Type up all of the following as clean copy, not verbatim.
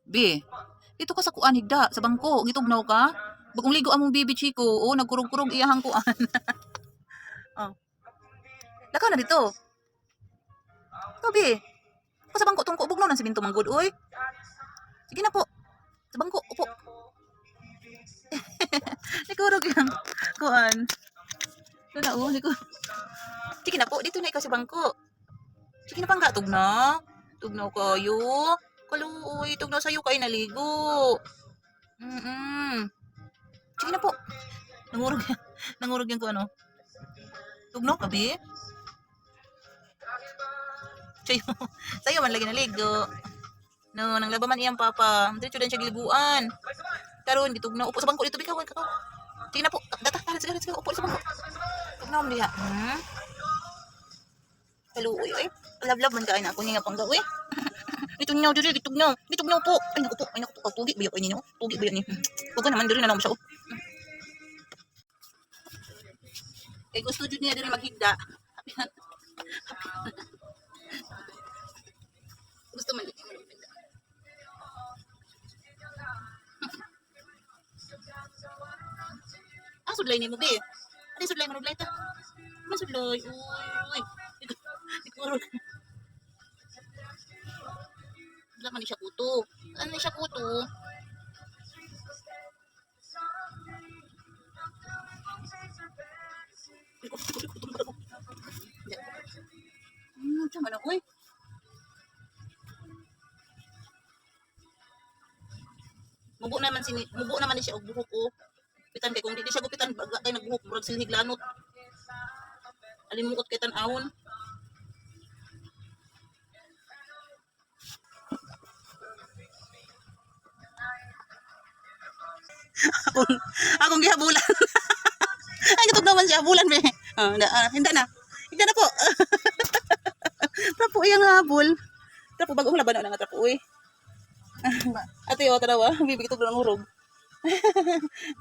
Be, ito ka sa kuan higda, sa bangko, gitugnaw ka. Bagong ligo among bibi chiko, oh, nagkurog-kurog iyahang kuan. Oh. Lakaw na dito. Ito, be. Ako sa bangko, tungko, bugnaw na si Binto Manggod, oy. Sige na po. Sa bangko, upo. Nagkurog yung kuan. Ito na, oh, sige na po, dito na ikaw sa bangko. Sige na pangga, tugnaw. Tugnaw kayo. Kaluoy, tugnaw sa'yo kayo naligo. Sige na po. Nangurog yan. Nangurog yan ko ano. Tugnaw ka, be? Sa'yo man lagi naligo. No, nang labaman iyang papa. Diretso din siya gilibuan. Karon gitugnaw. Upo sa bangko dito, bikaw. Sige na po. Data, sige. Upo sa bangko. Tugnaw mo diha. Kaluoy, ay. Love man kain ako nga pangga, uy. Gitugnaw diri, gitugnaw po. Ay naku po, tugi ba yun ninyo? Tugi ba yun ni? Tuga naman diri na naman siya. Eh gusto jud niya diri maghigda. Gusto man diri maghigda. Sudlay nimo be. Ano sudlay mo ta? Masudlay. Uy. Siguro. Wala man siya kuto. Ano siya kuto? Tama na, uy. Mubo naman ni siya og buhok ko. Pitan kay kung di siya gupitan baga kay nagbuhok murag silhig lanot. Alimukot kay tan-awon. Akong gihabulan. Ay katog naman siya habulan be. Hindi na po. Trapo iyang habol. Trapo bagong laban na nga trapo uy. Ate o tarawa, bibigito ng urog.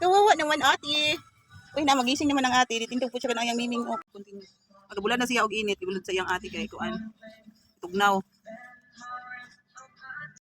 Kawawa naman ate. Uy na magising naman ang ate, ditindog po siya kanang yang miming o continue. Magabulan na siya og init, ibulod sa iyang ate kay kuan. Tugnaw.